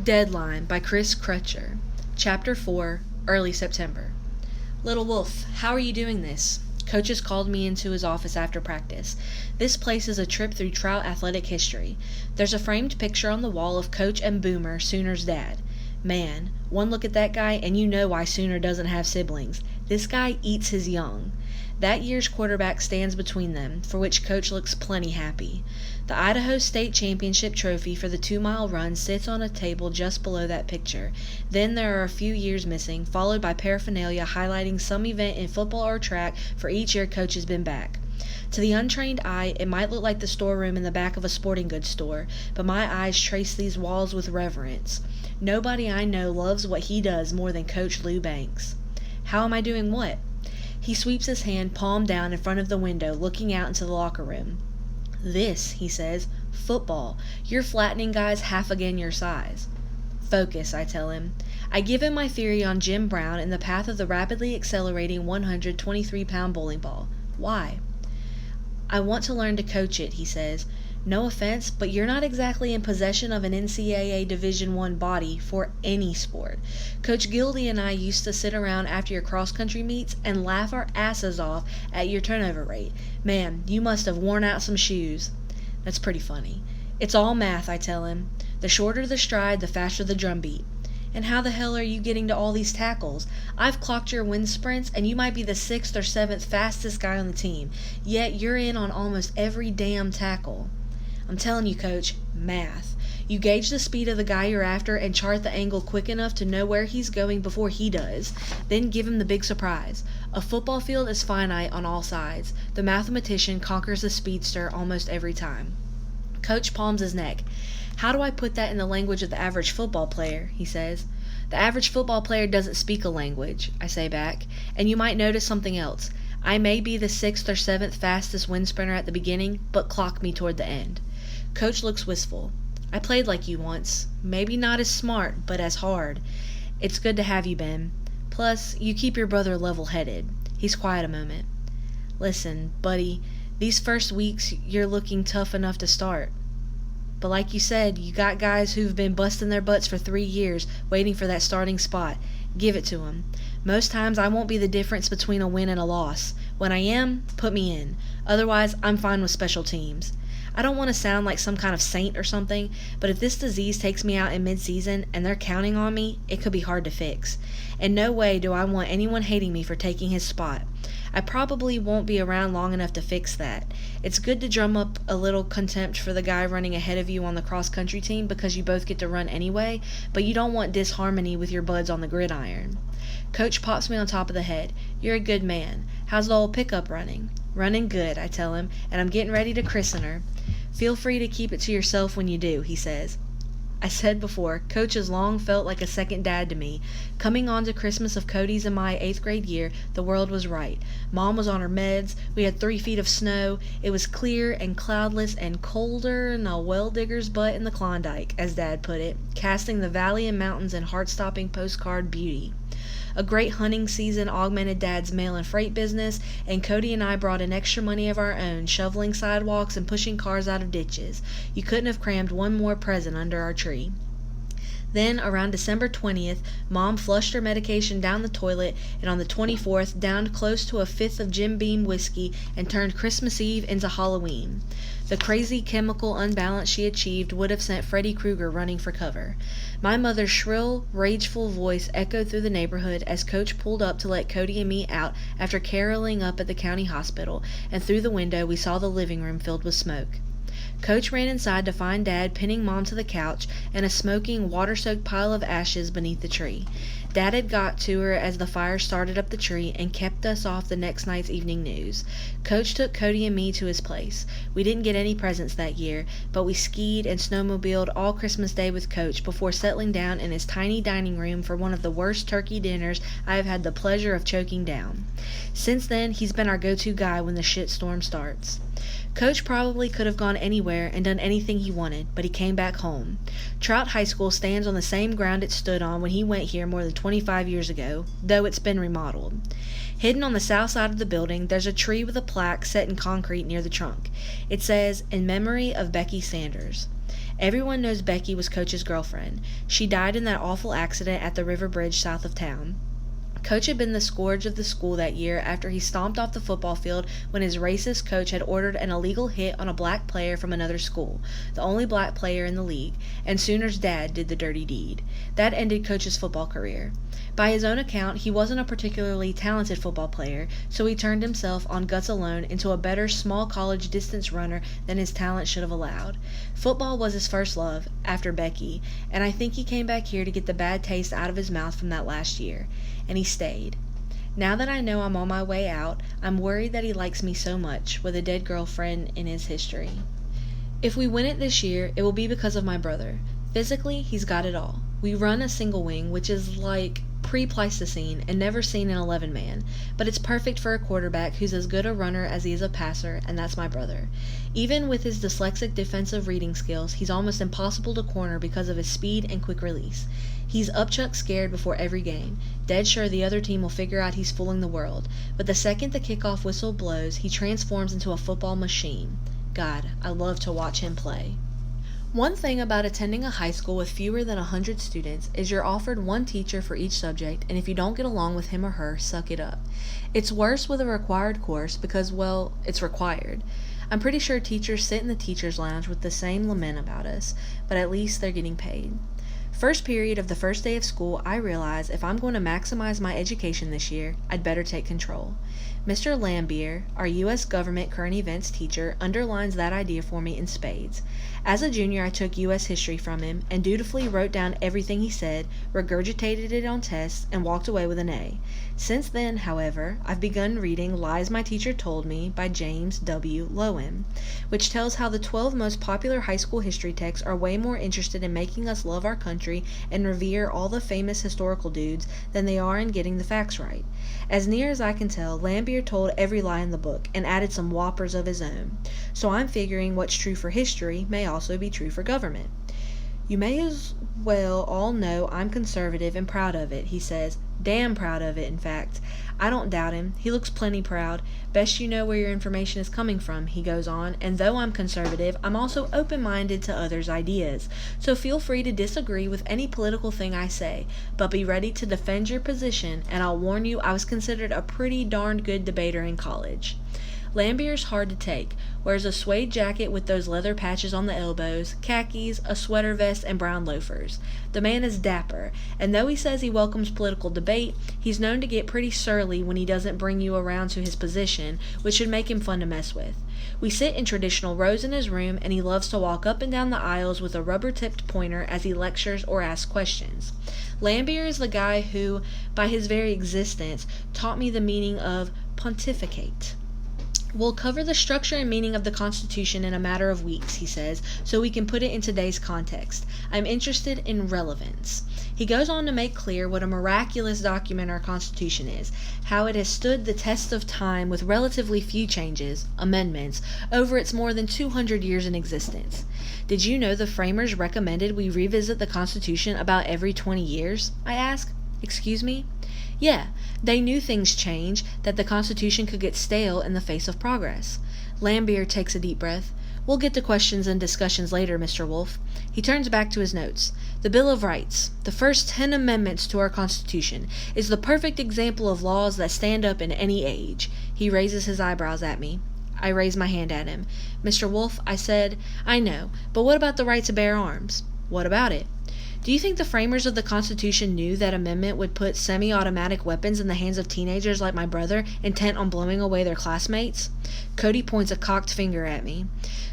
Deadline by Crutcher. Chapter 4, Early September. Little Wolf, how are you doing this? Coach has called me into his office after practice. This place is a trip through Trout athletic history. There's a framed picture on the wall of Coach and Boomer, Sooner's dad. Man, one look at that guy and you know why Sooner doesn't have siblings. This guy eats his young. That year's quarterback stands between them, for which Coach looks plenty happy. The Idaho State Championship trophy for the 2-mile run sits on a table just below that picture. Then there are a few years missing, followed by paraphernalia highlighting some event in football or track for each year Coach has been back. To the untrained eye, it might look like the storeroom in the back of a sporting goods store, but my eyes trace these walls with reverence. Nobody I know loves what he does more than Coach Lou Banks. How am I doing what? He sweeps his hand palm down in front of the window, looking out into the locker room. This, he says, football. You're flattening guys half again your size. Focus, I tell him. I give him my theory on Jim Brown and the path of the rapidly accelerating 123-pound bowling ball. Why? I want to learn to coach it, he says. No offense, but you're not exactly in possession of an NCAA Division I body for any sport. Coach Gildy and I used to sit around after your cross-country meets and laugh our asses off at your turnover rate. Man, you must have worn out some shoes. That's pretty funny. It's all math, I tell him. The shorter the stride, the faster the drumbeat. And how the hell are you getting to all these tackles? I've clocked your wind sprints, and you might be the 6th or 7th fastest guy on the team, yet you're in on almost every damn tackle. I'm telling you, Coach, math. You gauge the speed of the guy you're after and chart the angle quick enough to know where he's going before he does. Then give him the big surprise. A football field is finite on all sides. The mathematician conquers the speedster almost every time. Coach palms his neck. How do I put that in the language of the average football player? He says. The average football player doesn't speak a language, I say back. And you might notice something else. I may be the 6th or 7th fastest wind sprinter at the beginning, but clock me toward the end. Coach looks wistful. I played like you once. Maybe not as smart, but as hard. It's good to have you, Ben. Plus, you keep your brother level-headed. He's quiet a moment. Listen, buddy, these first weeks you're looking tough enough to start. But like you said, you got guys who've been busting their butts for 3 years, waiting for that starting spot. Give it to them. Most times I won't be the difference between a win and a loss. When I am, put me in. Otherwise, I'm fine with special teams. I don't want to sound like some kind of saint or something, but if this disease takes me out in mid-season and they're counting on me, it could be hard to fix. In no way do I want anyone hating me for taking his spot. I probably won't be around long enough to fix that. It's good to drum up a little contempt for the guy running ahead of you on the cross-country team because you both get to run anyway, but you don't want disharmony with your buds on the gridiron. Coach pops me on top of the head. You're a good man. How's the old pickup running? Running good, I tell him, and I'm getting ready to christen her. Feel free to keep it to yourself when you do, he says. I said before, Coach has long felt like a second dad to me. Coming on to Christmas of Cody's and my 8th grade year, the world was right. Mom was on her meds, we had 3 feet of snow, it was clear and cloudless and colder than a well-digger's butt in the Klondike, as Dad put it, casting the valley and mountains in heart-stopping postcard beauty. A great hunting season augmented Dad's mail and freight business, and Cody and I brought in extra money of our own, shoveling sidewalks and pushing cars out of ditches. You couldn't have crammed one more present under our tree. Then, around December 20th, Mom flushed her medication down the toilet, and on the 24th, downed close to a 5th of Jim Beam whiskey and turned Christmas Eve into Halloween. The crazy chemical unbalance she achieved would have sent Freddy Krueger running for cover. My mother's shrill, rageful voice echoed through the neighborhood as Coach pulled up to let Cody and me out after caroling up at the county hospital, and through the window we saw the living room filled with smoke. Coach ran inside to find Dad pinning Mom to the couch and a smoking, water-soaked pile of ashes beneath the tree. Dad had got to her as the fire started up the tree and kept us off the next night's evening news. Coach took Cody and me to his place. We didn't get any presents that year, but we skied and snowmobiled all Christmas Day with Coach before settling down in his tiny dining room for one of the worst turkey dinners I have had the pleasure of choking down. Since then, he's been our go-to guy when the shitstorm starts. Coach probably could have gone anywhere and done anything he wanted, but he came back home. Trout High School stands on the same ground it stood on when he went here more than 25 years ago, though it's been remodeled. Hidden on the south side of the building, there's a tree with a plaque set in concrete near the trunk. It says, "In memory of Becky Sanders." Everyone knows Becky was Coach's girlfriend. She died in that awful accident at the river bridge south of town. Coach had been the scourge of the school that year after he stomped off the football field when his racist coach had ordered an illegal hit on a black player from another school, the only black player in the league, and Sooner's dad did the dirty deed. That ended Coach's football career. By his own account, he wasn't a particularly talented football player, so he turned himself, on guts alone, into a better small college distance runner than his talent should have allowed. Football was his first love, after Becky, and I think he came back here to get the bad taste out of his mouth from that last year. And he stayed. Now that I know I'm on my way out, I'm worried that he likes me so much, with a dead girlfriend in his history. If we win it this year, it will be because of my brother. Physically, he's got it all. We run a single wing, which is like pre-Pleistocene and never seen an 11-man, but it's perfect for a quarterback who's as good a runner as he is a passer, and that's my brother. Even with his dyslexic defensive reading skills, he's almost impossible to corner because of his speed and quick release. He's upchuck scared before every game, dead sure the other team will figure out he's fooling the world, but the second the kickoff whistle blows, he transforms into a football machine. God, I love to watch him play. One thing about attending a high school with fewer than 100 students is you're offered one teacher for each subject, and if you don't get along with him or her, suck it up. It's worse with a required course because, well, it's required. I'm pretty sure teachers sit in the teacher's lounge with the same lament about us, but at least they're getting paid. First period of the first day of school, I realize if I'm going to maximize my education this year, I'd better take control. Mr. Lambier, our U.S. government current events teacher, underlines that idea for me in spades. As a junior, I took U.S. history from him and dutifully wrote down everything he said, regurgitated it on tests, and walked away with an A. Since then, however, I've begun reading Lies My Teacher Told Me by James W. Lowen, which tells how the 12 most popular high school history texts are way more interested in making us love our country and revere all the famous historical dudes than they are in getting the facts right. As near as I can tell, Lambier told every lie in the book and added some whoppers of his own. So I'm figuring what's true for history may also be true for government. You may as well all know I'm conservative and proud of it, he says. Damn proud of it, in fact. I don't doubt him. He looks plenty proud. Best you know where your information is coming from, he goes on, and though I'm conservative, I'm also open-minded to others' ideas. So feel free to disagree with any political thing I say, but be ready to defend your position, and I'll warn you I was considered a pretty darned good debater in college. Lambier's hard to take, wears a suede jacket with those leather patches on the elbows, khakis, a sweater vest, and brown loafers. The man is dapper, and though he says he welcomes political debate, he's known to get pretty surly when he doesn't bring you around to his position, which should make him fun to mess with. We sit in traditional rows in his room, and he loves to walk up and down the aisles with a rubber-tipped pointer as he lectures or asks questions. Lambier is the guy who, by his very existence, taught me the meaning of pontificate. We'll cover the structure and meaning of the Constitution in a matter of weeks, he says, so we can put it in today's context. I'm interested in relevance. He goes on to make clear what a miraculous document our Constitution is, how it has stood the test of time with relatively few changes, amendments, over its more than 200 years in existence. Did you know the framers recommended we revisit the Constitution about every 20 years? I ask. Excuse me? Yeah, they knew things change, that the Constitution could get stale in the face of progress. Lambier takes a deep breath. We'll get to questions and discussions later, Mr. Wolfe. He turns back to his notes. The Bill of Rights, the first 10 amendments to our Constitution, is the perfect example of laws that stand up in any age. He raises his eyebrows at me. I raise my hand at him. Mr. Wolfe, I said, I know, but what about the right to bear arms? What about it? Do you think the framers of the Constitution knew that amendment would put semi-automatic weapons in the hands of teenagers like my brother, intent on blowing away their classmates? Cody points a cocked finger at me.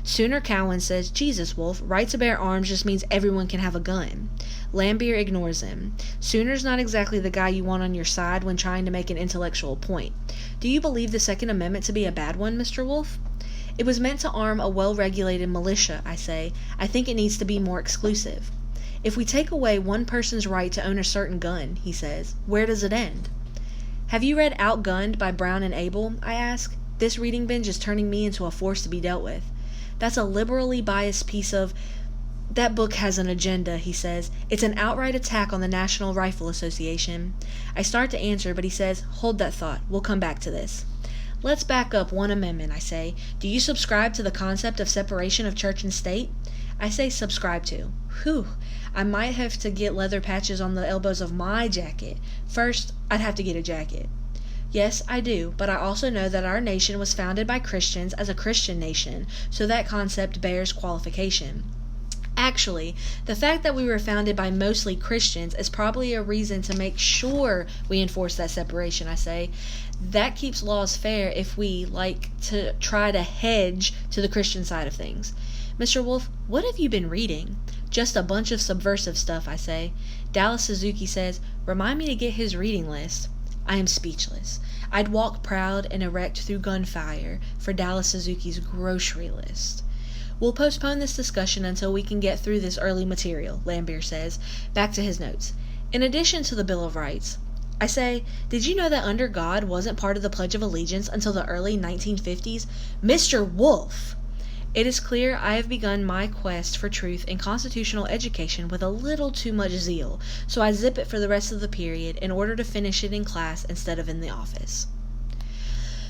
Sooner Cowan says, Jesus, Wolf, right to bear arms just means everyone can have a gun. Lambier ignores him. Sooner's not exactly the guy you want on your side when trying to make an intellectual point. Do you believe the Second Amendment to be a bad one, Mr. Wolfe? It was meant to arm a well-regulated militia, I say. I think it needs to be more exclusive. If we take away one person's right to own a certain gun, he says, where does it end? Have you read Outgunned by Brown and Abel? I ask. This reading binge is turning me into a force to be dealt with. That's a liberally biased piece of... That book has an agenda, he says. It's an outright attack on the National Rifle Association. I start to answer, but he says, hold that thought. We'll come back to this. Let's back up one amendment, I say. Do you subscribe to the concept of separation of church and state? I say subscribe to. Whew, I might have to get leather patches on the elbows of my jacket. First, I'd have to get a jacket. Yes, I do, but I also know that our nation was founded by Christians as a Christian nation, so that concept bears qualification. Actually, the fact that we were founded by mostly Christians is probably a reason to make sure we enforce that separation, I say. That keeps laws fair if we like to try to hedge to the Christian side of things. Mr. Wolf, what have you been reading? Just a bunch of subversive stuff, I say. Dallas Suzuki says, remind me to get his reading list. I am speechless. I'd walk proud and erect through gunfire for Dallas Suzuki's grocery list. We'll postpone this discussion until we can get through this early material, Lambier says, back to his notes. In addition to the Bill of Rights, I say, did you know that under God wasn't part of the Pledge of Allegiance until the early 1950s? Mr. Wolf! It is clear I have begun my quest for truth in constitutional education with a little too much zeal, so I zip it for the rest of the period in order to finish it in class instead of in the office.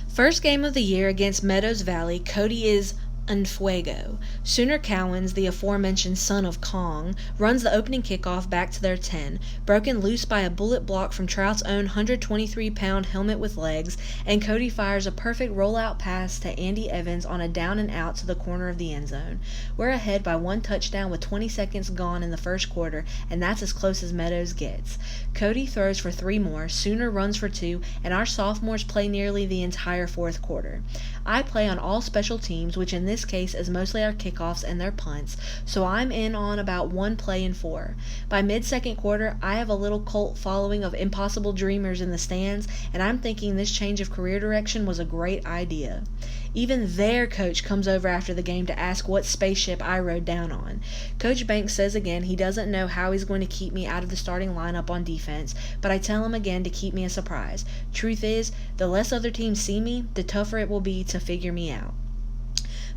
First game of the year against Meadows Valley, Cody is en fuego. Sooner Cowens, the aforementioned son of Kong, runs the opening kickoff back to their 10, broken loose by a bullet block from Trout's own 123-pound helmet with legs, and Cody fires a perfect rollout pass to Andy Evans on a down and out to the corner of the end zone. We're ahead by one touchdown with 20 seconds gone in the first quarter, and that's as close as Meadows gets. Cody throws for 3 more, Sooner runs for 2, and our sophomores play nearly the entire fourth quarter. I play on all special teams, which in this case is mostly our kickoffs and their punts, so I'm in on about 1 play in 4. By mid-second quarter, I have a little cult following of impossible dreamers in the stands, and I'm thinking this change of career direction was a great idea. Even their coach comes over after the game to ask what spaceship I rode down on. Coach Banks says again he doesn't know how he's going to keep me out of the starting lineup on defense, but I tell him again to keep me a surprise. Truth is, the less other teams see me, the tougher it will be to figure me out.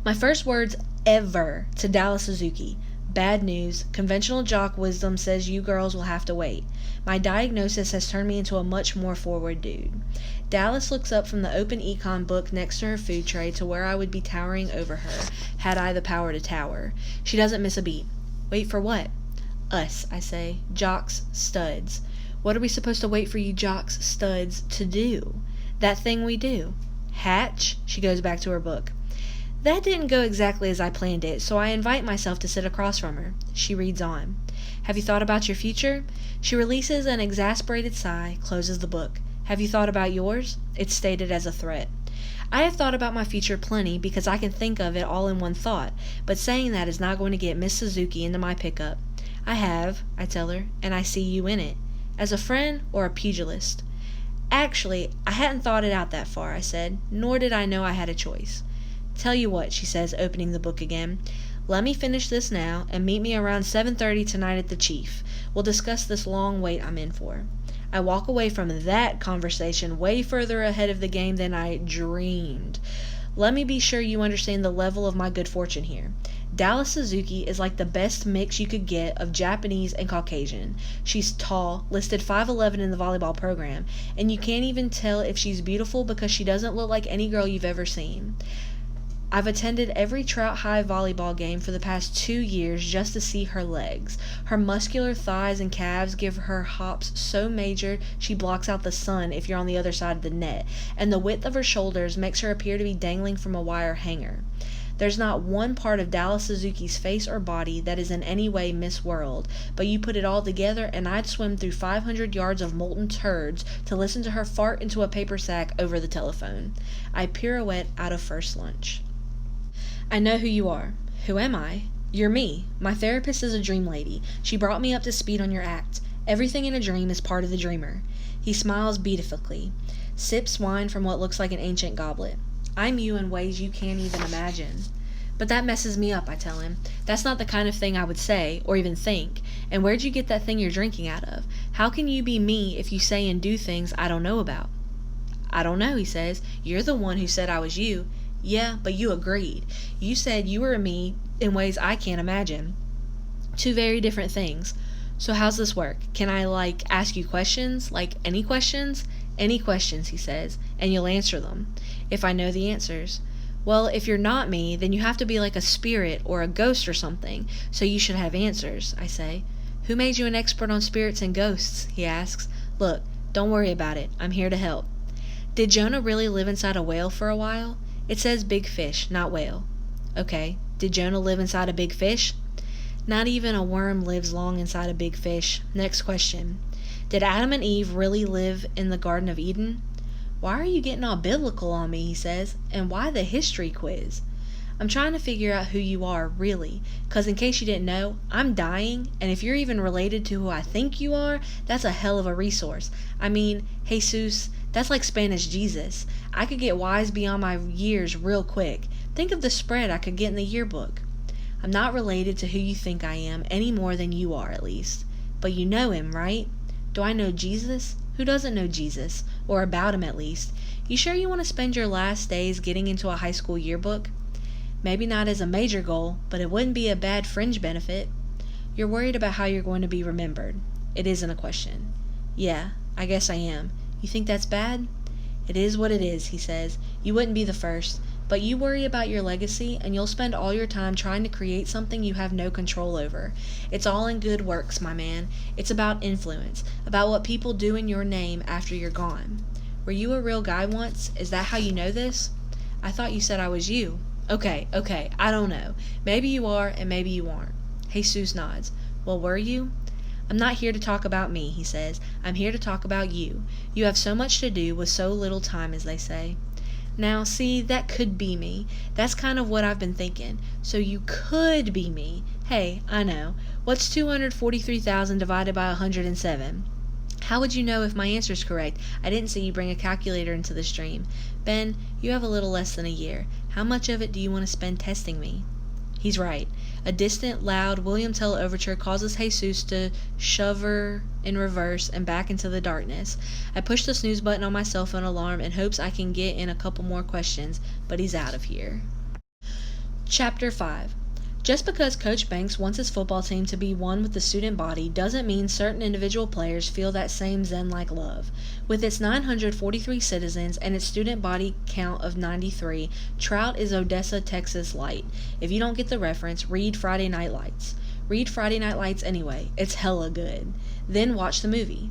My first words ever to Dallas Suzuki. Bad news. Conventional jock wisdom says you girls will have to wait. My diagnosis has turned me into a much more forward dude. Dallas looks up from the open econ book next to her food tray to where I would be towering over her, had I the power to tower. She doesn't miss a beat. Wait for what? Us, I say. Jocks, studs. What are we supposed to wait for you jocks, studs, to do? That thing we do. Hatch? She goes back to her book. That didn't go exactly as I planned it, so I invite myself to sit across from her. She reads on. Have you thought about your future? She releases an exasperated sigh, closes the book. Have you thought about yours? It's stated as a threat. I have thought about my future plenty because I can think of it all in one thought, but saying that is not going to get Miss Suzuki into my pickup. I have, I tell her, and I see you in it. As a friend or a pugilist? Actually, I hadn't thought it out that far, I said, nor did I know I had a choice. Tell you what, she says, opening the book again. Let me finish this now, and meet me around 7:30 tonight at the Chief. We'll discuss this long wait I'm in for. I walk away from that conversation way further ahead of the game than I dreamed. Let me be sure you understand the level of my good fortune here. Dallas Suzuki is like the best mix you could get of Japanese and Caucasian. She's tall, listed 5'11" in the volleyball program, and you can't even tell if she's beautiful because she doesn't look like any girl you've ever seen. I've attended every Trout High volleyball game for the past 2 years just to see her legs. Her muscular thighs and calves give her hops so major she blocks out the sun if you're on the other side of the net, and the width of her shoulders makes her appear to be dangling from a wire hanger. There's not one part of Dallas Suzuki's face or body that is in any way Miss World, but you put it all together and I'd swim through 500 yards of molten turds to listen to her fart into a paper sack over the telephone. I pirouette out of first lunch. I know who you are. Who am I? You're me. My therapist is a dream lady. She brought me up to speed on your act. Everything in a dream is part of the dreamer. He smiles beatifically, sips wine from what looks like an ancient goblet. I'm you in ways you can't even imagine. But that messes me up, I tell him. That's not the kind of thing I would say, or even think. And where'd you get that thing you're drinking out of? How can you be me if you say and do things I don't know about? I don't know, he says. You're the one who said I was you. Yeah, but you agreed. You said you were me in ways I can't imagine. 2 very different things. So how's this work? Can I, ask you questions? Any questions? Any questions, he says, and you'll answer them. If I know the answers. Well, if you're not me, then you have to be like a spirit or a ghost or something, so you should have answers, I say. Who made you an expert on spirits and ghosts? He asks. Look, don't worry about it. I'm here to help. Did Jonah really live inside a whale for a while? It says big fish, not whale. Okay, did Jonah live inside a big fish? Not even a worm lives long inside a big fish. Next question. Did Adam and Eve really live in the Garden of Eden? Why are you getting all biblical on me, he says, and why the history quiz? I'm trying to figure out who you are, really, 'cause in case you didn't know, I'm dying, and if you're even related to who I think you are, that's a hell of a resource. I mean, Jesus, that's like Spanish Jesus. I could get wise beyond my years real quick. Think of the spread I could get in the yearbook. I'm not related to who you think I am, any more than you are, at least. But you know him, right? Do I know Jesus? Who doesn't know Jesus? Or about him, at least? You sure you want to spend your last days getting into a high school yearbook? Maybe not as a major goal, but it wouldn't be a bad fringe benefit. You're worried about how you're going to be remembered. It isn't a question. Yeah, I guess I am. You think that's bad? It is what it is, he says. You wouldn't be the first. But you worry about your legacy, and you'll spend all your time trying to create something you have no control over. It's all in good works, my man. It's about influence, about what people do in your name after you're gone. Were you a real guy once? Is that how you know this? I thought you said I was you. Okay, I don't know. Maybe you are, and maybe you aren't. Jesus nods. Well, were you? I'm not here to talk about me, he says. I'm here to talk about you. You have so much to do with so little time, as they say. Now, see, that could be me. That's kind of what I've been thinking. So you could be me. Hey, I know. What's 243,000 divided by 107? How would you know if my answer's correct? I didn't see you bring a calculator into the stream. Ben, you have a little less than a year. How much of it do you want to spend testing me? He's right. A distant, loud William Tell overture causes Jesus to shove her in reverse and back into the darkness. I push the snooze button on my cell phone alarm in hopes I can get in a couple more questions, but he's out of here. Chapter 5. Just because Coach Banks wants his football team to be one with the student body doesn't mean certain individual players feel that same Zen-like love. With its 943 citizens and its student body count of 93, Trout is Odessa, Texas light. If you don't get the reference, read Friday Night Lights. Read Friday Night Lights anyway. It's hella good. Then watch the movie.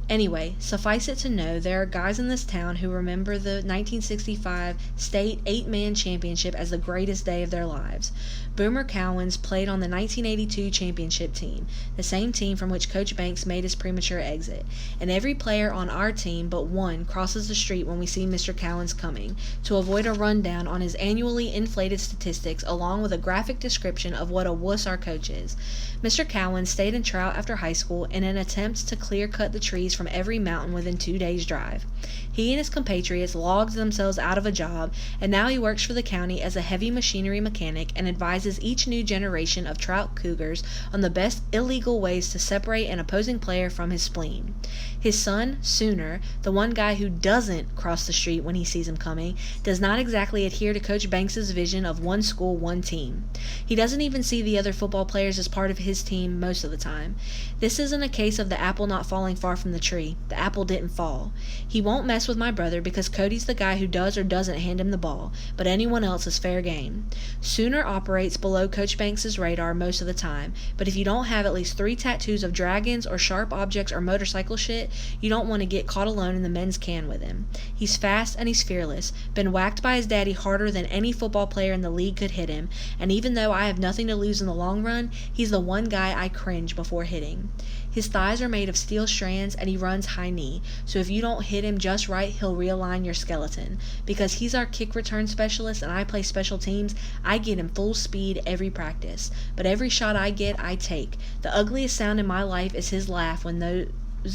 Anyway, suffice it to know there are guys in this town who remember the 1965 state 8-man championship as the greatest day of their lives. Boomer Cowens played on the 1982 championship team, the same team from which Coach Banks made his premature exit, and every player on our team but one crosses the street when we see Mr. Cowens coming, to avoid a rundown on his annually inflated statistics along with a graphic description of what a wuss our coach is. Mr. Cowens stayed in Trout after high school in an attempt to clear-cut the trees from every mountain within 2 days' drive. He and his compatriots logged themselves out of a job, and now he works for the county as a heavy machinery mechanic and advises each new generation of Trout Cougars on the best illegal ways to separate an opposing player from his spleen. His son, Sooner, the one guy who doesn't cross the street when he sees him coming, does not exactly adhere to Coach Banks's vision of one school, one team. He doesn't even see the other football players as part of his team most of the time. This isn't a case of the apple not falling far from the tree. The apple didn't fall. He won't mess with my brother because Cody's the guy who does or doesn't hand him the ball, but anyone else is fair game. Sooner operates below Coach Banks's radar most of the time, but if you don't have at least 3 tattoos of dragons or sharp objects or motorcycle shit, you don't want to get caught alone in the men's can with him. He's fast and he's fearless, been whacked by his daddy harder than any football player in the league could hit him, and even though I have nothing to lose in the long run, he's the one guy I cringe before hitting. His thighs are made of steel strands and he runs high knee, so if you don't hit him just right, he'll realign your skeleton. Because he's our kick return specialist and I play special teams, I get him full speed every practice. But every shot I get, I take. The ugliest sound in my life is his laugh when those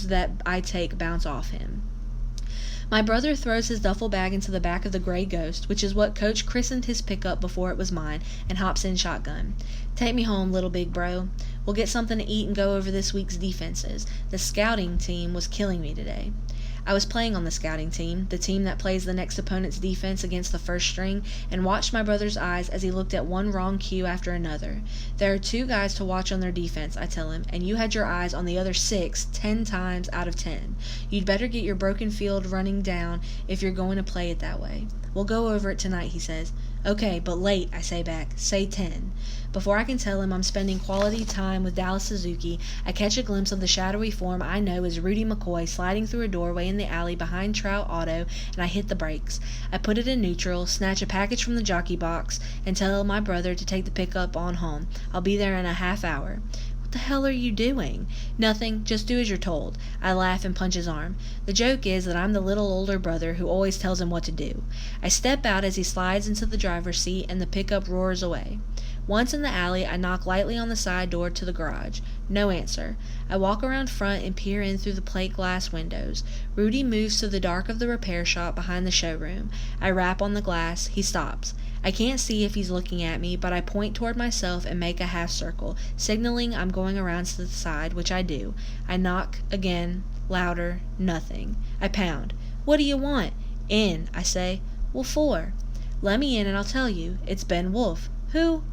that I take bounce off him. My brother throws his duffel bag into the back of the Gray Ghost, which is what Coach christened his pickup before it was mine, and hops in shotgun. Take me home, little big bro. We'll get something to eat and go over this week's defenses. The scouting team was killing me today. I was playing on the scouting team, the team that plays the next opponent's defense against the first string, and watched my brother's eyes as he looked at one wrong cue after another. There are 2 guys to watch on their defense, I tell him, and you had your eyes on the other 6 10 times out of 10. You'd better get your broken field running down if you're going to play it that way. We'll go over it tonight, he says. Okay, but late, I say back. Say 10. Before I can tell him I'm spending quality time with Dallas Suzuki, I catch a glimpse of the shadowy form I know is Rudy McCoy sliding through a doorway in the alley behind Trout Auto, and I hit the brakes. I put it in neutral, snatch a package from the jockey box, and tell my brother to take the pickup on home. I'll be there in a half hour. What the hell are you doing? Nothing, just do as you're told. I laugh and punch his arm. The joke is that I'm the little older brother who always tells him what to do. I step out as he slides into the driver's seat and the pickup roars away. Once in the alley, I knock lightly on the side door to the garage. No answer. I walk around front and peer in through the plate glass windows. Rudy moves to the dark of the repair shop behind the showroom. I rap on the glass. He stops. I can't see if he's looking at me, but I point toward myself and make a half circle, signaling I'm going around to the side, which I do. I knock again, louder, nothing. I pound. What do you want? In, I say. Well, for. Let me in and I'll tell you. It's Ben Wolf. Who?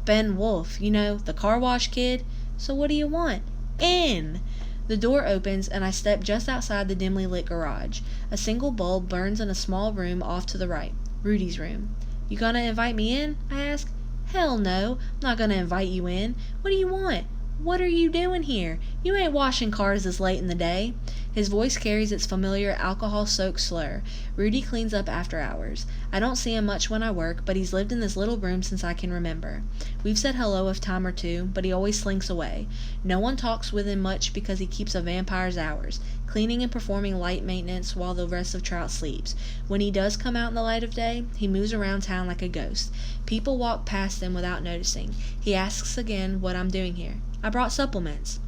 Ben Wolf. You know, the car wash kid. So what do you want? In! The door opens and I step just outside the dimly lit garage. A single bulb burns in a small room off to the right. Rudy's room. You gonna invite me in? I ask. Hell no, I'm not gonna invite you in. What do you want? What are you doing here? You ain't washing cars this late in the day. His voice carries its familiar alcohol-soaked slur. Rudy cleans up after hours. I don't see him much when I work, but he's lived in this little room since I can remember. We've said hello a time or two, but he always slinks away. No one talks with him much because he keeps a vampire's hours, cleaning and performing light maintenance while the rest of Trout sleeps. When he does come out in the light of day, he moves around town like a ghost. People walk past him without noticing. He asks again what I'm doing here. I brought supplements.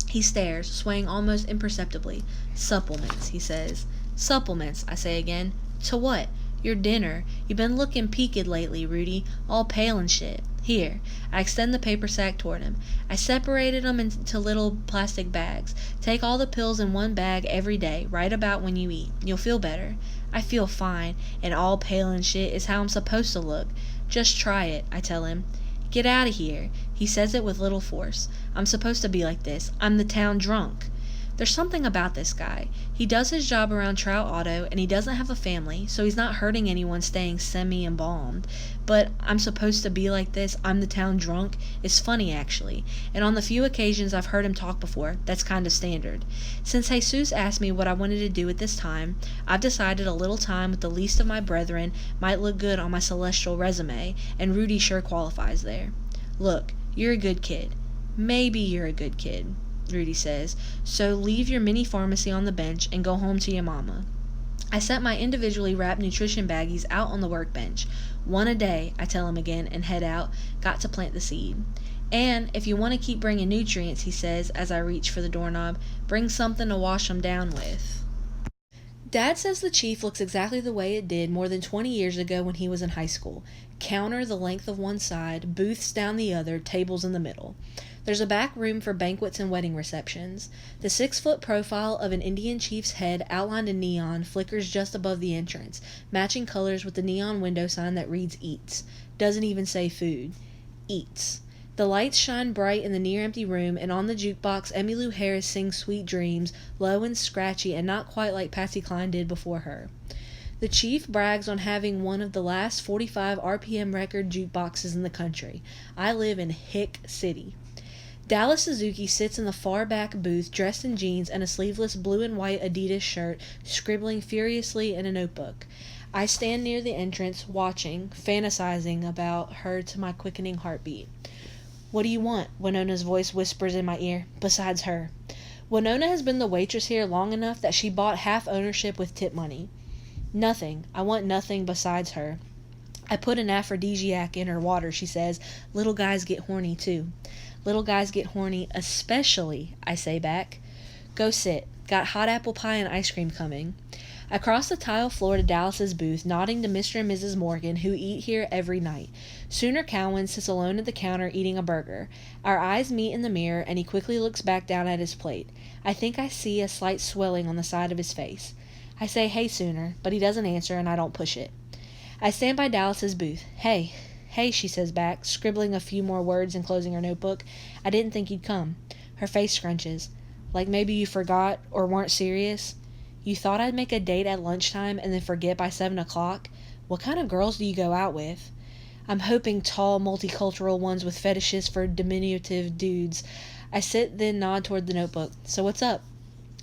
He stares, swaying almost imperceptibly. Supplements, he says. Supplements, I say again. To what? Your dinner. You've been looking peaked lately, Rudy. All pale and shit. Here. I extend the paper sack toward him. I separated them into little plastic bags. Take all the pills in one bag every day, right about when you eat. You'll feel better. I feel fine, and all pale and shit is how I'm supposed to look. Just try it, I tell him. Get out of here. He says it with little force. I'm supposed to be like this. I'm the town drunk. There's something about this guy. He does his job around Trout Auto, and he doesn't have a family, so he's not hurting anyone staying semi-embalmed. But I'm supposed to be like this, I'm the town drunk, is funny, actually. And on the few occasions I've heard him talk before, that's kind of standard. Since Jesus asked me what I wanted to do at this time, I've decided a little time with the least of my brethren might look good on my celestial resume, and Rudy sure qualifies there. Look, you're a good kid. Maybe you're a good kid, Rudy says, so leave your mini pharmacy on the bench and go home to your mama. I set my individually wrapped nutrition baggies out on the workbench. One a day, I tell him again, and head out. Got to plant the seed. And if you want to keep bringing nutrients, he says, as I reach for the doorknob, bring something to wash them down with. Dad says the Chief looks exactly the way it did more than 20 years ago when he was in high school. Counter the length of one side, booths down the other, tables in the middle. There's a back room for banquets and wedding receptions. The 6-foot profile of an Indian chief's head outlined in neon flickers just above the entrance, matching colors with the neon window sign that reads Eats. Doesn't even say food. Eats. The lights shine bright in the near-empty room, and on the jukebox, Emmylou Harris sings Sweet Dreams, low and scratchy and not quite like Patsy Cline did before her. The Chief brags on having one of the last 45 RPM record jukeboxes in the country. I live in Hick City. Dallas Suzuki sits in the far back booth dressed in jeans and a sleeveless blue and white Adidas shirt, scribbling furiously in a notebook. I stand near the entrance, watching, fantasizing about her to my quickening heartbeat. What do you want? Winona's voice whispers in my ear, besides her. Winona has been the waitress here long enough that she bought half ownership with tip money. Nothing. I want nothing besides her. I put an aphrodisiac in her water, she says. Little guys get horny, too. Little guys get horny, especially, I say back. Go sit. Got hot apple pie and ice cream coming. I cross the tile floor to Dallas's booth, nodding to Mr. and Mrs. Morgan, who eat here every night. Sooner Cowan sits alone at the counter eating a burger. Our eyes meet in the mirror, and he quickly looks back down at his plate. I think I see a slight swelling on the side of his face. I say, hey, Sooner, but he doesn't answer, and I don't push it. I stand by Dallas's booth. Hey. Hey, she says back, scribbling a few more words and closing her notebook. I didn't think you'd come. Her face scrunches. Like maybe you forgot or weren't serious? You thought I'd make a date at lunchtime and then forget by 7 o'clock? What kind of girls do you go out with? I'm hoping tall, multicultural ones with fetishes for diminutive dudes. I sit, then nod toward the notebook. So what's up?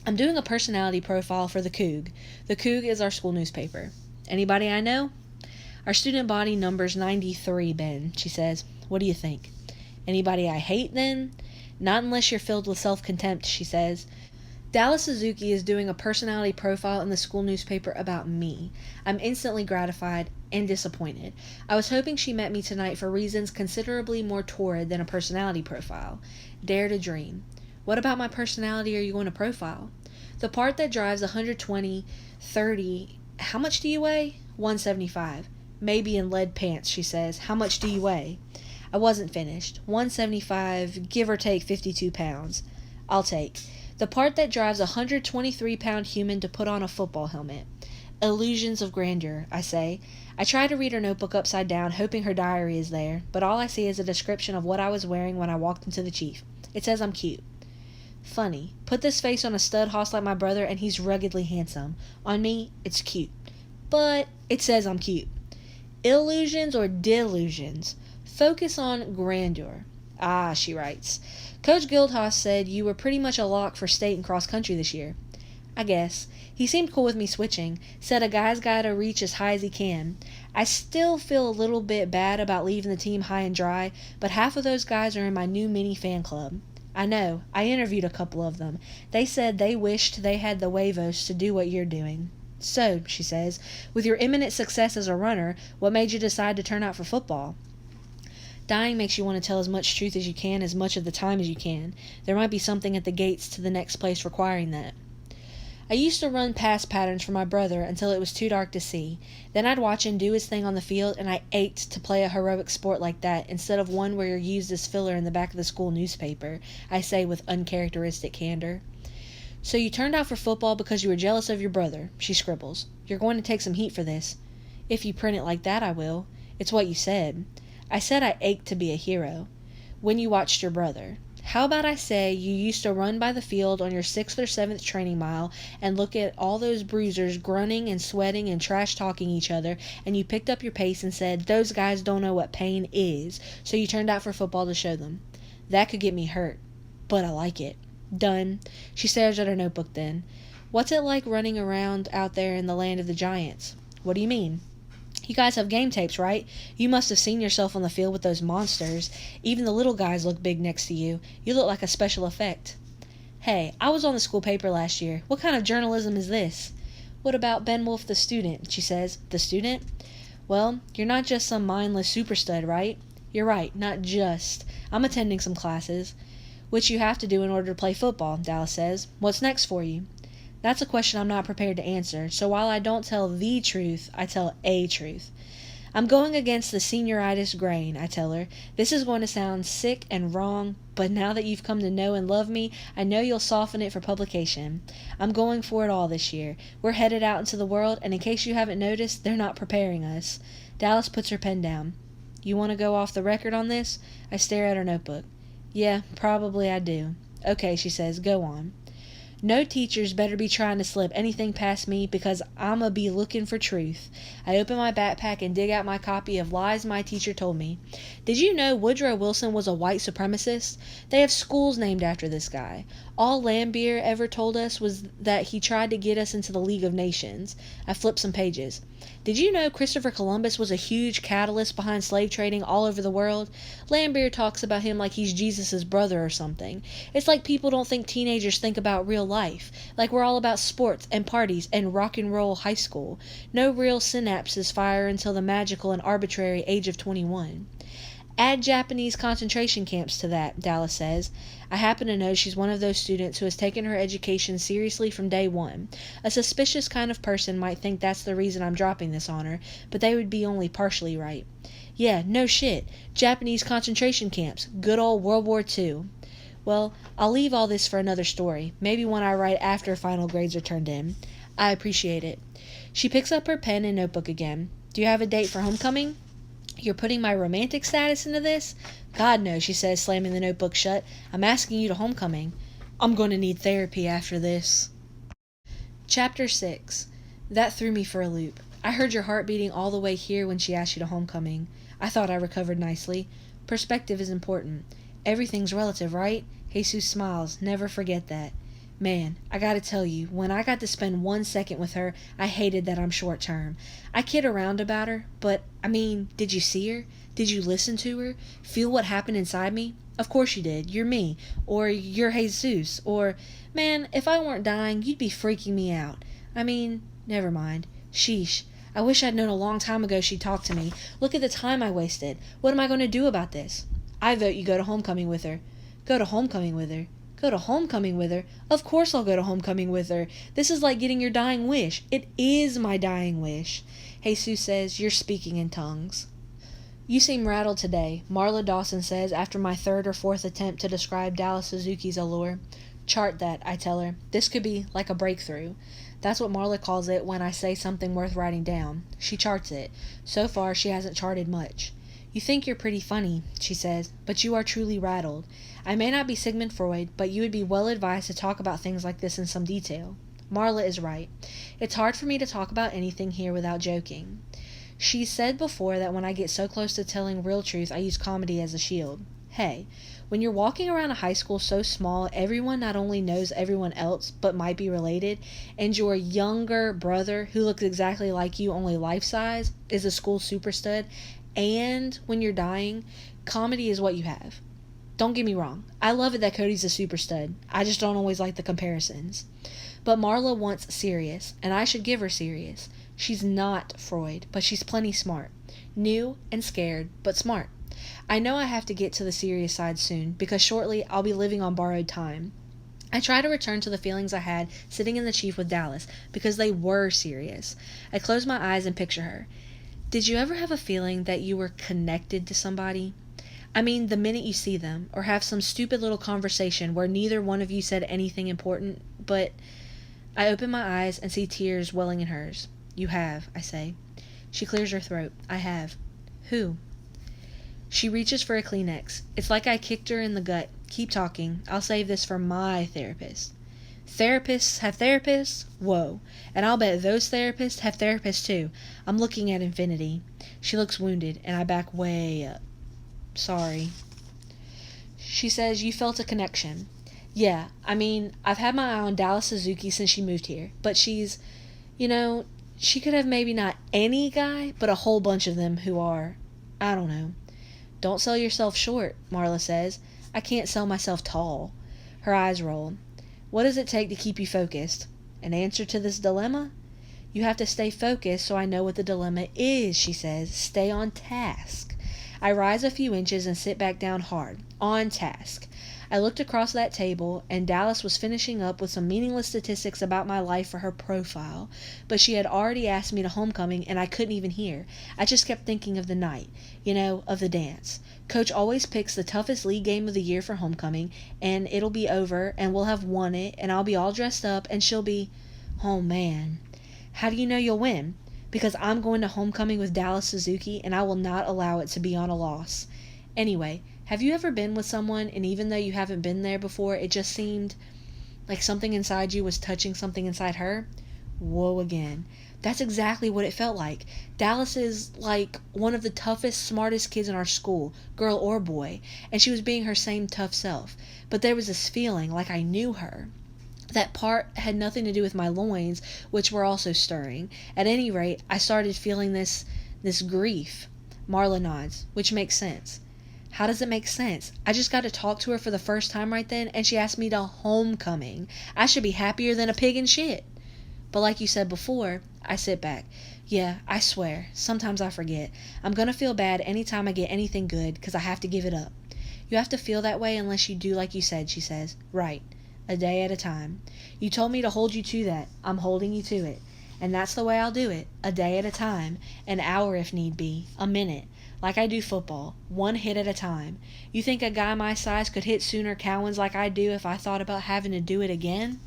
I'm doing a personality profile for the Coug. The Coug is our school newspaper. Anybody I know? Our student body numbers 93, Ben, she says. What do you think? Anybody I hate, then? Not unless you're filled with self-contempt, she says. Dallas Suzuki is doing a personality profile in the school newspaper about me. I'm instantly gratified and disappointed. I was hoping she met me tonight for reasons considerably more torrid than a personality profile. Dare to dream. What about my personality are you going to profile? The part that drives 120, 30... How much do you weigh? 175. Maybe in lead pants, she says. How much do you weigh? I wasn't finished. 175, give or take 52 pounds. I'll take. The part that drives a 123-pound human to put on a football helmet. Illusions of grandeur, I say. I try to read her notebook upside down, hoping her diary is there, but all I see is a description of what I was wearing when I walked into the chief. It says I'm cute. Funny. Put this face on a stud hoss like my brother, and he's ruggedly handsome. On me, it's cute. But it says I'm cute. Illusions or delusions? Focus on grandeur. Ah, she writes. Coach Guildhaus said you were pretty much a lock for state and cross country this year. I guess. He seemed cool with me switching. Said a guy's gotta reach as high as he can. I still feel a little bit bad about leaving the team high and dry, but half of those guys are in my new mini fan club. I know. I interviewed a couple of them. They said they wished they had the huevos to do what you're doing. So, she says, with your imminent success as a runner, what made you decide to turn out for football? Dying makes you want to tell as much truth as you can, as much of the time as you can. There might be something at the gates to the next place requiring that. I used to run pass patterns for my brother until it was too dark to see. Then I'd watch him do his thing on the field, and I ached to play a heroic sport like that instead of one where you're used as filler in the back of the school newspaper, I say with uncharacteristic candor. So you turned out for football because you were jealous of your brother, she scribbles. You're going to take some heat for this. If you print it like that, I will. It's what you said. I said I ached to be a hero. When you watched your brother. How about I say you used to run by the field on your 6th or 7th training mile and look at all those bruisers grunting and sweating and trash-talking each other, and you picked up your pace and said, those guys don't know what pain is, so you turned out for football to show them. That could get me hurt. But I like it. Done. She stares at her notebook then. What's it like running around out there in the land of the giants? What do you mean? You guys have game tapes, right? You must have seen yourself on the field with those monsters. Even the little guys look big next to you. You look like a special effect. Hey, I was on the school paper last year. What kind of journalism is this? What about Ben Wolf the student? She says. The student? Well, you're not just some mindless super stud, right? You're right, not just. I'm attending some classes. Which you have to do in order to play football, Dallas says. What's next for you? That's a question I'm not prepared to answer, so while I don't tell the truth, I tell a truth. I'm going against the senioritis grain, I tell her. This is going to sound sick and wrong, but now that you've come to know and love me, I know you'll soften it for publication. I'm going for it all this year. We're headed out into the world, and in case you haven't noticed, they're not preparing us. Dallas puts her pen down. You want to go off the record on this? I stare at her notebook. Yeah, probably I do. Okay, she says, go on. No teachers better be trying to slip anything past me because I'ma be looking for truth. I open my backpack and dig out my copy of Lies My Teacher Told Me. Did you know Woodrow Wilson was a white supremacist? They have schools named after this guy. All Lambier ever told us was that he tried to get us into the League of Nations. I flipped some pages. Did you know Christopher Columbus was a huge catalyst behind slave trading all over the world? Lambier talks about him like he's Jesus' brother or something. It's like people don't think teenagers think about real life. Like we're all about sports and parties and rock and roll high school. No real synapses fire until the magical and arbitrary age of 21. Add Japanese concentration camps to that, Dallas says. I happen to know she's one of those students who has taken her education seriously from day one. A suspicious kind of person might think that's the reason I'm dropping this on her, but they would be only partially right. Yeah, no shit. Japanese concentration camps. Good old World War II. Well, I'll leave all this for another story, maybe one I write after final grades are turned in. I appreciate it. She picks up her pen and notebook again. Do you have a date for homecoming? You're putting my romantic status into this? God, no, she says, slamming the notebook shut. I'm asking you to homecoming. I'm going to need therapy after this. Chapter 6. That threw me for a loop. I heard your heart beating all the way here when she asked you to homecoming. I thought I recovered nicely. Perspective is important. Everything's relative, right? Jesus smiles. Never forget that. Man, I gotta tell you, when I got to spend 1 second with her, I hated that I'm short term. I kid around about her, but, did you see her? Did you listen to her? Feel what happened inside me? Of course you did. You're me. Or you're Jesus. Or, man, if I weren't dying, you'd be freaking me out. Never mind. Sheesh. I wish I'd known a long time ago she'd talk to me. Look at the time I wasted. What am I going to do about this? I vote you go to homecoming with her. Go to homecoming with her? Go to homecoming with her? Of course I'll go to homecoming with her. This is like getting your dying wish. It is my dying wish. Jesus says, you're speaking in tongues. You seem rattled today, Marla Dawson says after my third or fourth attempt to describe Dallas Suzuki's allure. Chart that, I tell her. This could be like a breakthrough. That's what Marla calls it when I say something worth writing down. She charts it. So far, she hasn't charted much. You think you're pretty funny, she says, but you are truly rattled. I may not be Sigmund Freud, but you would be well advised to talk about things like this in some detail. Marla is right. It's hard for me to talk about anything here without joking. She's said before that when I get so close to telling real truth, I use comedy as a shield. Hey, when you're walking around a high school so small, everyone not only knows everyone else, but might be related, and your younger brother, who looks exactly like you, only life-size, is a school super stud, and when you're dying, comedy is what you have. Don't get me wrong. I love it that Cody's a super stud. I just don't always like the comparisons. But Marla wants serious, and I should give her serious. She's not Freud, but she's plenty smart. New and scared, but smart. I know I have to get to the serious side soon, because shortly I'll be living on borrowed time. I try to return to the feelings I had sitting in the Chief with Dallas, because they were serious. I close my eyes and picture her. Did you ever have a feeling that you were connected to somebody? The minute you see them, or have some stupid little conversation where neither one of you said anything important, but... I open my eyes and see tears welling in hers. You have, I say. She clears her throat. I have. Who? She reaches for a Kleenex. It's like I kicked her in the gut. Keep talking. I'll save this for my therapist. Therapists have therapists? Whoa. And I'll bet those therapists have therapists too. I'm looking at infinity. She looks wounded, and I back way up. Sorry. She says, you felt a connection. Yeah, I've had my eye on Dallas Suzuki since she moved here, but she's, she could have maybe not any guy, but a whole bunch of them who are, I don't know. Don't sell yourself short, Marla says. I can't sell myself tall. Her eyes roll. What does it take to keep you focused? An answer to this dilemma? You have to stay focused so I know what the dilemma is, she says. Stay on task. I rise a few inches and sit back down hard. On task. I looked across that table, and Dallas was finishing up with some meaningless statistics about my life for her profile, but she had already asked me to homecoming, and I couldn't even hear. I just kept thinking of the night, of the dance. Coach always picks the toughest league game of the year for homecoming, and it'll be over, and we'll have won it, and I'll be all dressed up, and she'll be... Oh, man. How do you know you'll win? Because I'm going to homecoming with Dallas Suzuki, and I will not allow it to be on a loss. Anyway, have you ever been with someone, and even though you haven't been there before, it just seemed like something inside you was touching something inside her? Whoa again. That's exactly what it felt like. Dallas is like one of the toughest, smartest kids in our school, girl or boy, and she was being her same tough self. But there was this feeling like I knew her. That part had nothing to do with my loins, which were also stirring. At any rate, I started feeling this grief. Marla nods, which makes sense. How does it make sense? I just got to talk to her for the first time right then, and she asked me to homecoming. I should be happier than a pig in shit. But like you said before, I sit back. Yeah, I swear, sometimes I forget. I'm gonna feel bad anytime I get anything good, 'cause I have to give it up. You have to feel that way unless you do like you said, she says. Right. A day at a time. You told me to hold you to that. I'm holding you to it. And that's the way I'll do it. A day at a time. An hour if need be. A minute. Like I do football. One hit at a time. You think a guy my size could hit Sooner Cowens like I do if I thought about having to do it again?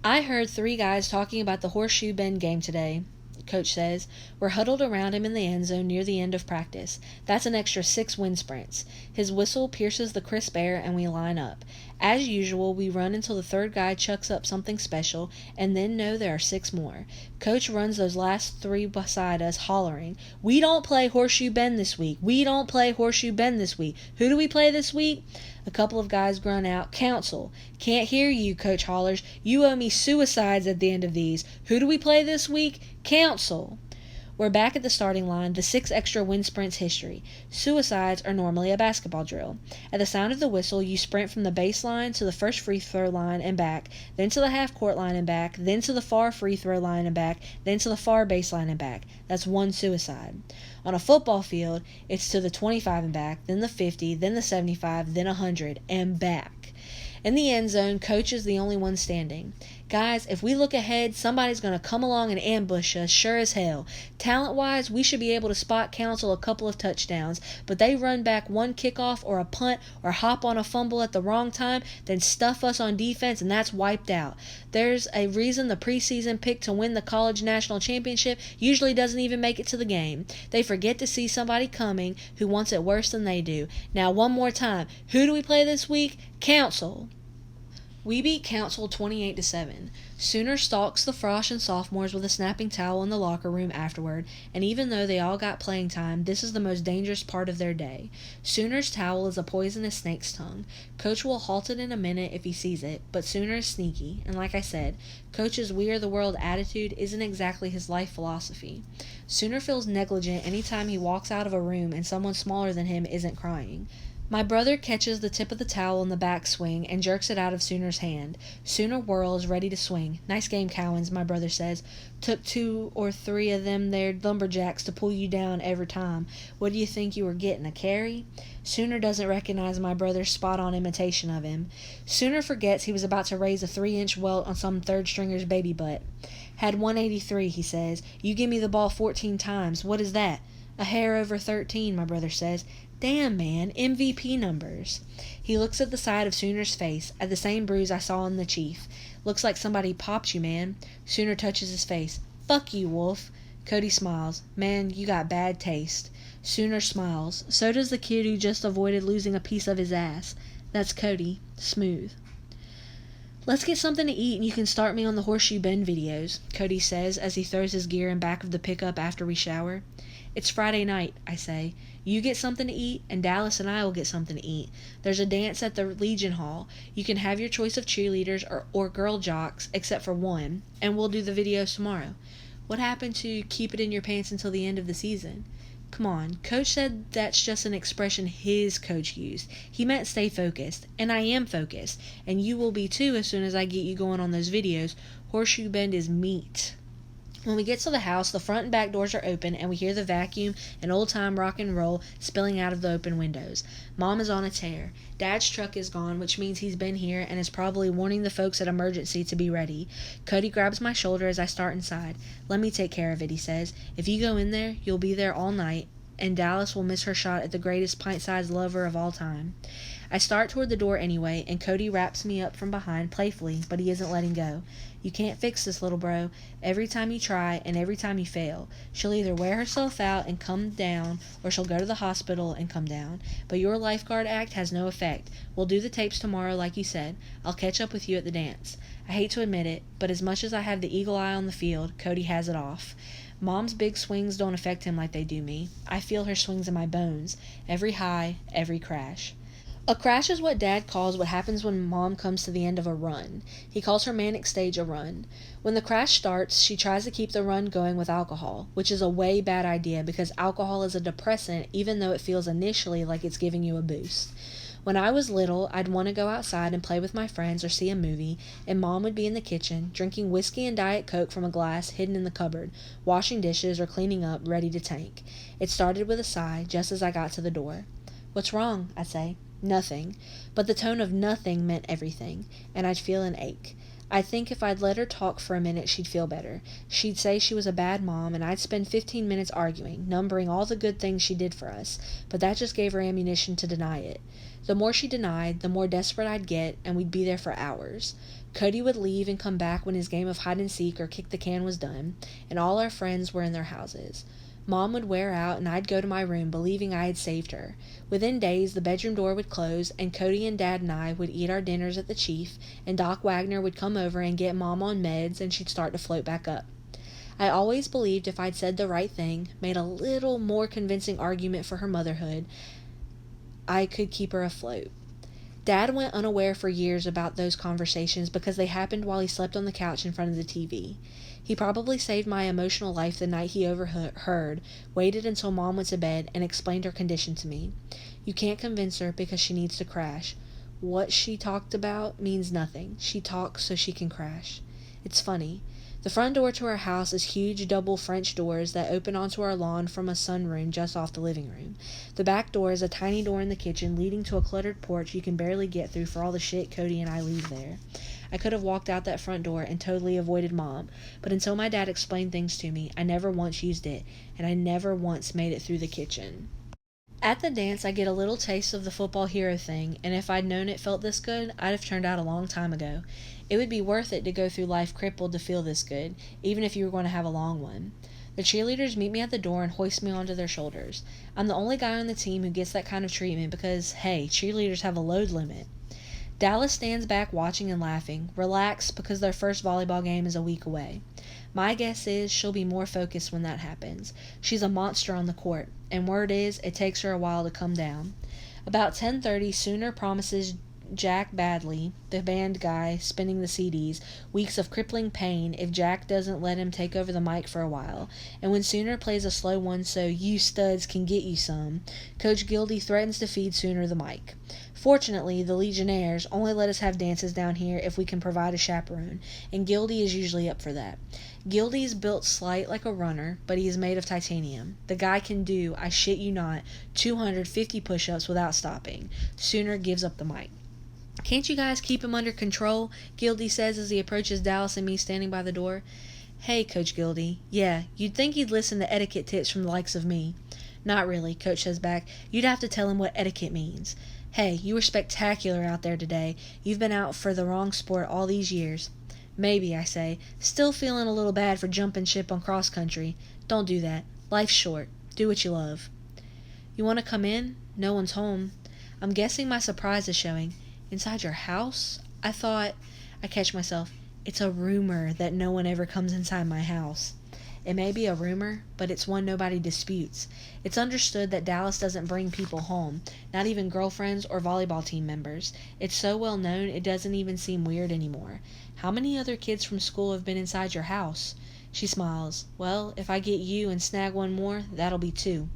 I heard 3 guys talking about the Horseshoe Bend game today, Coach says. We're huddled around him in the end zone near the end of practice. That's an extra 6 wind sprints. His whistle pierces the crisp air and we line up. As usual, we run until the third guy chucks up something special, and then know there are 6 more. Coach runs those last 3 beside us, hollering, "We don't play Horseshoe Bend this week. We don't play Horseshoe Bend this week. Who do we play this week?" A couple of guys grunt out, "Council." "Can't hear you," Coach hollers. "You owe me suicides at the end of these. Who do we play this week?" "Council." We're back at the starting line, the 6 extra wind sprints history. Suicides are normally a basketball drill. At the sound of the whistle, you sprint from the baseline to the first free throw line and back, then to the half-court line and back, then to the far free throw line and back, then to the far baseline and back. That's 1 suicide. On a football field, it's to the 25 and back, then the 50, then the 75, then 100, and back. In the end zone, Coach is the only one standing. "Guys, if we look ahead, somebody's going to come along and ambush us, sure as hell. Talent-wise, we should be able to spot Council a couple of touchdowns, but they run back 1 kickoff or a punt or hop on a fumble at the wrong time, then stuff us on defense, and that's wiped out. There's a reason the preseason pick to win the college national championship usually doesn't even make it to the game. They forget to see somebody coming who wants it worse than they do. Now, one more time. Who do we play this week? Council." We beat Council 28-7. Sooner stalks the Frosh and sophomores with a snapping towel in the locker room afterward, and even though they all got playing time, this is the most dangerous part of their day. Sooner's towel is a poisonous snake's tongue. Coach will halt it in a minute if he sees it, but Sooner is sneaky, and like I said, Coach's we are the world attitude isn't exactly his life philosophy. Sooner feels negligent anytime he walks out of a room and someone smaller than him isn't crying. My brother catches the tip of the towel in the backswing and jerks it out of Sooner's hand. Sooner whirls, ready to swing. "Nice game, Cowens," my brother says. "Took 2 or 3 of them there lumberjacks to pull you down every time. What do you think you were getting, a carry?" Sooner doesn't recognize my brother's spot-on imitation of him. Sooner forgets he was about to raise a 3-inch welt on some third-stringer's baby butt. "Had 183, he says. "You give me the ball 14 times. What is that?" "A hair over 13, my brother says. "Damn, man, MVP numbers." He looks at the side of Sooner's face, at the same bruise I saw in the Chief. "Looks like somebody popped you, man." Sooner touches his face. "Fuck you, Wolf." Cody smiles. "Man, you got bad taste." Sooner smiles. So does the kid who just avoided losing a piece of his ass. That's Cody. Smooth. "Let's get something to eat and you can start me on the Horseshoe Bend videos," Cody says as he throws his gear in back of the pickup after we shower. "It's Friday night," I say. "You get something to eat, and Dallas and I will get something to eat. There's a dance at the Legion Hall. You can have your choice of cheerleaders or girl jocks, except for one, and we'll do the videos tomorrow." What happened to "keep it in your pants until the end of the season"? Come on, Coach said that's just an expression his coach used. He meant stay focused, and I am focused, and you will be too as soon as I get you going on those videos. Horseshoe Bend is meat. When we get to the house, the front and back doors are open, and we hear the vacuum and old-time rock and roll spilling out of the open windows. Mom is on a tear. Dad's truck is gone, which means he's been here and is probably warning the folks at emergency to be ready. Cody grabs my shoulder as I start inside. "Let me take care of it," he says. "If you go in there, you'll be there all night, and Dallas will miss her shot at the greatest pint-sized lover of all time." I start toward the door anyway, and Cody wraps me up from behind playfully, but he isn't letting go. "You can't fix this, little bro. Every time you try, and every time you fail. She'll either wear herself out and come down, or she'll go to the hospital and come down. But your lifeguard act has no effect. We'll do the tapes tomorrow like you said. I'll catch up with you at the dance." I hate to admit it, but as much as I have the eagle eye on the field, Cody has it off. Mom's big swings don't affect him like they do me. I feel her swings in my bones. Every high, every crash. A crash is what Dad calls what happens when Mom comes to the end of a run. He calls her manic stage a run. When the crash starts, she tries to keep the run going with alcohol, which is a way bad idea because alcohol is a depressant even though it feels initially like it's giving you a boost. When I was little, I'd want to go outside and play with my friends or see a movie, and Mom would be in the kitchen, drinking whiskey and Diet Coke from a glass hidden in the cupboard, washing dishes or cleaning up, ready to tank. It started with a sigh, just as I got to the door. "What's wrong?" I say. "Nothing." But the tone of nothing meant everything, and I'd feel an ache. I think if I'd let her talk for a minute, she'd feel better. She'd say she was a bad mom, and I'd spend 15 minutes arguing, numbering all the good things she did for us, but that just gave her ammunition to deny it. The more she denied, the more desperate I'd get, and we'd be there for hours. Cody would leave and come back when his game of hide-and-seek or kick the can was done, and all our friends were in their houses. Mom would wear out and I'd go to my room believing I had saved her. Within days, the bedroom door would close and Cody and Dad and I would eat our dinners at the Chief, and Doc Wagner would come over and get Mom on meds and she'd start to float back up. I always believed if I'd said the right thing, made a little more convincing argument for her motherhood, I could keep her afloat. Dad went unaware for years about those conversations because they happened while he slept on the couch in front of the TV. He probably saved my emotional life the night he overheard, waited until Mom went to bed, and explained her condition to me. You can't convince her because she needs to crash. What she talked about means nothing. She talks so she can crash. It's funny. The front door to our house is huge double French doors that open onto our lawn from a sunroom just off the living room. The back door is a tiny door in the kitchen leading to a cluttered porch you can barely get through for all the shit Cody and I leave there. I could have walked out that front door and totally avoided Mom, but until my dad explained things to me, I never once used it, and I never once made it through the kitchen. At the dance, I get a little taste of the football hero thing, and if I'd known it felt this good, I'd have turned out a long time ago. It would be worth it to go through life crippled to feel this good, even if you were going to have a long one. The cheerleaders meet me at the door and hoist me onto their shoulders. I'm the only guy on the team who gets that kind of treatment because, hey, cheerleaders have a load limit. Dallas stands back watching and laughing, relaxed because their first volleyball game is a week away. My guess is she'll be more focused when that happens. She's a monster on the court, and word is it takes her a while to come down. About 10:30, Sooner promises Jack Badley, the band guy spinning the CDs, weeks of crippling pain if Jack doesn't let him take over the mic for a while, and when Sooner plays a slow one so you studs can get you some, Coach Gildy threatens to feed Sooner the mic. Fortunately, the Legionnaires only let us have dances down here if we can provide a chaperone, and Gildy is usually up for that. Gildy is built slight like a runner, but he is made of titanium. The guy can do, I shit you not, 250 push-ups without stopping. Sooner gives up the mic. Can't you guys keep him under control? Gildy says as he approaches Dallas and me standing by the door. Hey, Coach Gildy. Yeah, you'd think he'd listen to etiquette tips from the likes of me. Not really, Coach says back. You'd have to tell him what etiquette means. Hey, you were spectacular out there today. You've been out for the wrong sport all these years. Maybe, I say, still feeling a little bad for jumping ship on cross country. Don't do that. Life's short. Do what you love. You want to come in? No one's home. I'm guessing my surprise is showing. Inside your house? I catch myself. It's a rumor that no one ever comes inside my house. It may be a rumor, but it's one nobody disputes. It's understood that Dallas doesn't bring people home, not even girlfriends or volleyball team members. It's so well known it doesn't even seem weird anymore. How many other kids from school have been inside your house? She smiles. Well, if I get you and snag one more, that'll be 2.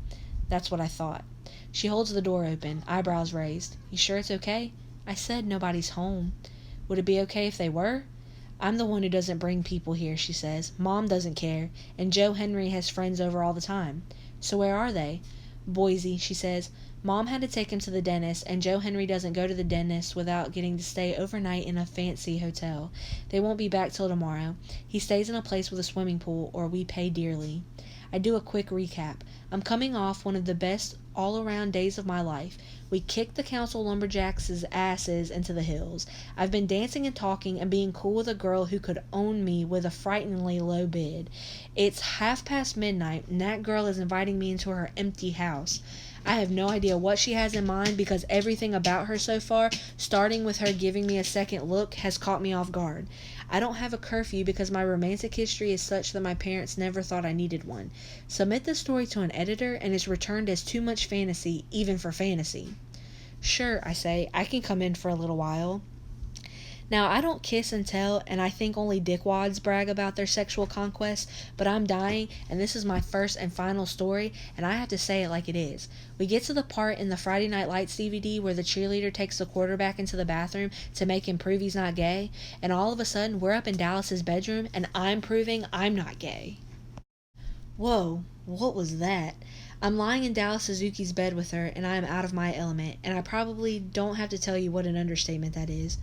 That's what I thought. She holds the door open, eyebrows raised. You sure it's okay? I said nobody's home. Would it be okay if they were? I'm the one who doesn't bring people here, she says. Mom doesn't care, and Joe Henry has friends over all the time. So where are they? Boise, she says. Mom had to take him to the dentist, and Joe Henry doesn't go to the dentist without getting to stay overnight in a fancy hotel. They won't be back till tomorrow. He stays in a place with a swimming pool, or we pay dearly. I do a quick recap. I'm coming off one of the best all-around days of my life. We kicked the council lumberjacks' asses into the hills. I've been dancing and talking and being cool with a girl who could own me with a frighteningly low bid. It's midnight, and that girl is inviting me into her empty house. I have no idea what she has in mind because everything about her so far, starting with her giving me a second look, has caught me off guard. I don't have a curfew because my romantic history is such that my parents never thought I needed one. Submit the story to an editor and it's returned as too much fantasy, even for fantasy. Sure, I say, I can come in for a little while. Now, I don't kiss and tell, and I think only dickwads brag about their sexual conquests, but I'm dying, and this is my first and final story, and I have to say it like it is. We get to the part in the Friday Night Lights DVD where the cheerleader takes the quarterback into the bathroom to make him prove he's not gay, and all of a sudden we're up in Dallas's bedroom, and I'm proving I'm not gay. Whoa, what was that? I'm lying in Dallas Suzuki's bed with her, and I am out of my element, and I probably don't have to tell you what an understatement that is.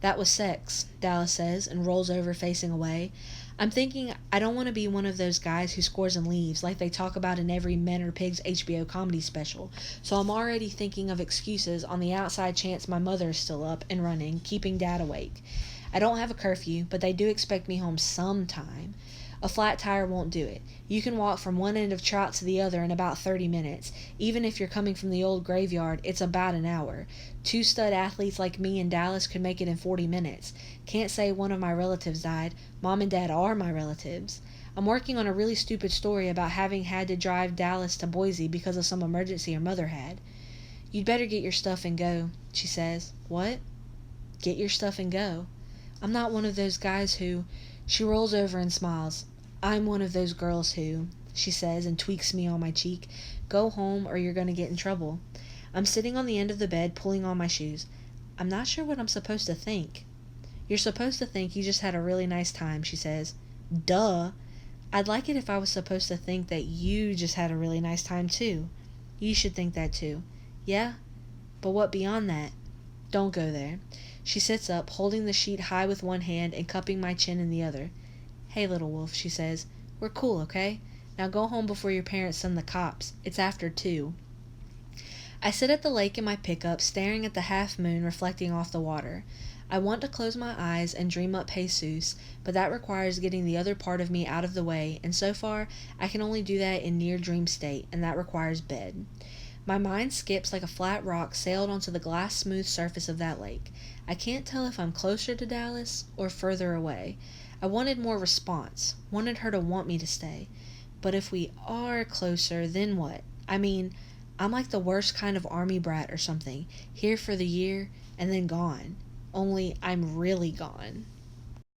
That was sex, Dallas says, and rolls over facing away. I'm thinking I don't want to be one of those guys who scores and leaves, like they talk about in every Men or Pigs HBO comedy special, so I'm already thinking of excuses on the outside chance my mother is still up and running, keeping Dad awake. I don't have a curfew, but they do expect me home sometime. A flat tire won't do it. You can walk from one end of Trout to the other in about 30 minutes. Even if you're coming from the old graveyard, it's about an hour. Two stud athletes like me in Dallas could make it in 40 minutes. Can't say one of my relatives died. Mom and Dad are my relatives. I'm working on a really stupid story about having had to drive Dallas to Boise because of some emergency her mother had. You'd better get your stuff and go, she says. What? Get your stuff and go. I'm not one of those guys who... She rolls over and smiles. I'm one of those girls who, she says, and tweaks me on my cheek. Go home or you're going to get in trouble. I'm sitting on the end of the bed pulling on my shoes. I'm not sure what I'm supposed to think. You're supposed to think you just had a really nice time, she says. Duh. I'd like it if I was supposed to think that you just had a really nice time too. You should think that too. Yeah? But what beyond that? Don't go there. She sits up, holding the sheet high with one hand and cupping my chin in the other. Hey, little wolf, she says. We're cool, okay? Now go home before your parents send the cops. It's after 2. I sit at the lake in my pickup, staring at the half moon reflecting off the water. I want to close my eyes and dream up Jesus, but that requires getting the other part of me out of the way, and so far, I can only do that in near dream state, and that requires bed. My mind skips like a flat rock sailed onto the glass-smooth surface of that lake. I can't tell if I'm closer to Dallas or further away. I wanted more response, wanted her to want me to stay. But if we are closer, then what? I mean, I'm like the worst kind of army brat or something, here for the year and then gone. Only I'm really gone.